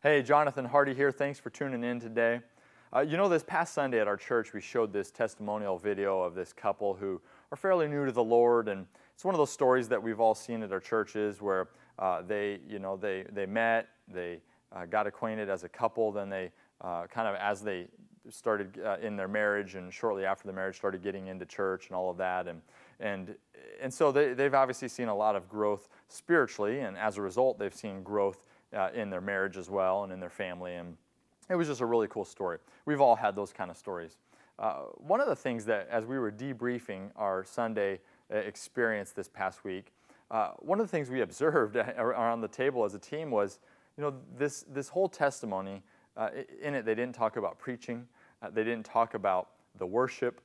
Hey, Jonathan Hardy here. Thanks for tuning in today. This past Sunday at our church, we showed this testimonial video of this couple who are fairly new to the Lord, and it's one of those stories that we've all seen at our churches where they met, they got acquainted as a couple, then they as they started in their marriage, and shortly after the marriage started getting into church and all of that, and so they've obviously seen a lot of growth spiritually, and as a result, they've seen growth in their marriage as well and in their family, and it was just a really cool story. We've all had those kind of stories. One of the things that, as we were debriefing our Sunday experience this past week, one of the things we observed around the table as a team was, this whole testimony, in it they didn't talk about preaching, they didn't talk about the worship,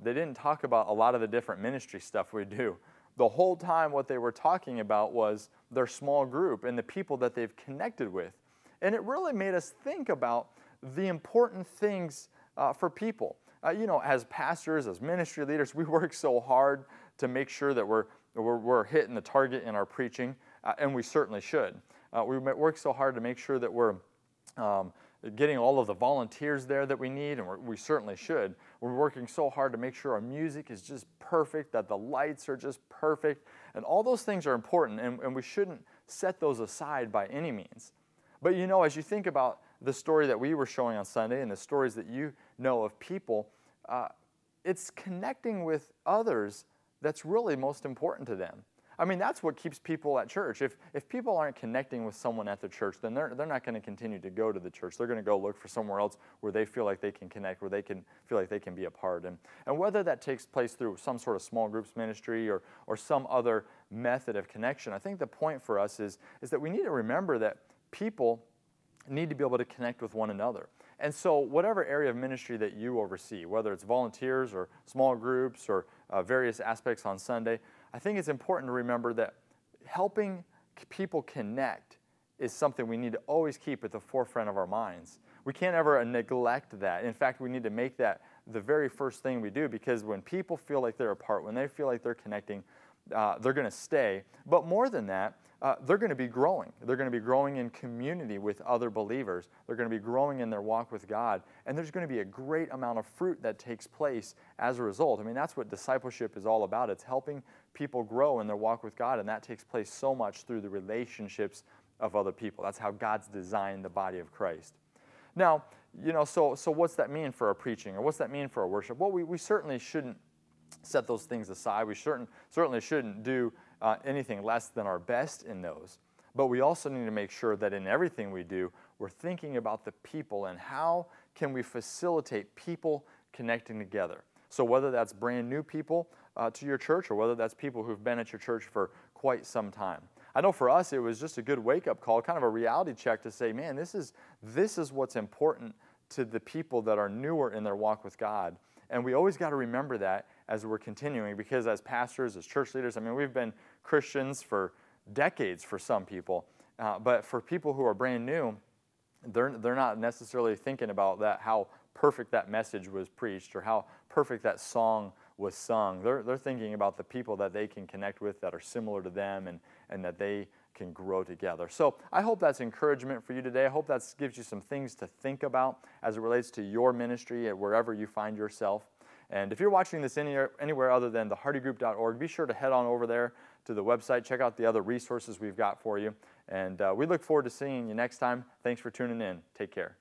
they didn't talk about a lot of the different ministry stuff we do. The whole time what they were talking about was their small group and the people that they've connected with. And it really made us think about the important things for people. As pastors, as ministry leaders, we work so hard to make sure that we're hitting the target in our preaching, and we certainly should. We work so hard to make sure that we're getting all of the volunteers there that we need, and we certainly should. We're working so hard to make sure our music is just perfect, that the lights are just perfect, and all those things are important, and we shouldn't set those aside by any means. But as you think about the story that we were showing on Sunday and the stories that you know of people, it's connecting with others that's really most important to them. I mean, that's what keeps people at church. If people aren't connecting with someone at the church, then they're not going to continue to go to the church. They're going to go look for somewhere else where they feel like they can connect, where they can feel like they can be a part. And whether that takes place through some sort of small groups ministry or some other method of connection, I think the point for us is that we need to remember that people need to be able to connect with one another. And so whatever area of ministry that you oversee, whether it's volunteers or small groups or various aspects on Sunday, I think it's important to remember that helping people connect is something we need to always keep at the forefront of our minds. We can't ever neglect that. In fact, we need to make that the very first thing we do, because when people feel like they're a part, when they feel like they're connecting, they're going to stay. But more than that, they're going to be growing. They're going to be growing in community with other believers. They're going to be growing in their walk with God. And there's going to be a great amount of fruit that takes place as a result. I mean, that's what discipleship is all about. It's helping people grow in their walk with God, and that takes place so much through the relationships of other people. That's how God's designed the body of Christ. Now, so what's that mean for our preaching, or what's that mean for our worship? Well, we certainly shouldn't set those things aside. We certainly shouldn't do anything less than our best in those. But we also need to make sure that in everything we do, we're thinking about the people and how can we facilitate people connecting together. So whether that's brand new people to your church, or whether that's people who've been at your church for quite some time. I know for us it was just a good wake-up call, kind of a reality check to say, man, this is what's important to the people that are newer in their walk with God. And we always got to remember that as we're continuing, because as pastors, as church leaders, I mean, we've been Christians for decades for some people, but for people who are brand new, they're not necessarily thinking about that, how perfect that message was preached or how perfect that song was sung. They're thinking about the people that they can connect with that are similar to them, and that they can grow together. So I hope that's encouragement for you today. I hope that gives you some things to think about as it relates to your ministry at wherever you find yourself. And if you're watching this anywhere other than thehardygroup.org, be sure to head on over there to the website, check out the other resources we've got for you. And we look forward to seeing you next time. Thanks for tuning in. Take care.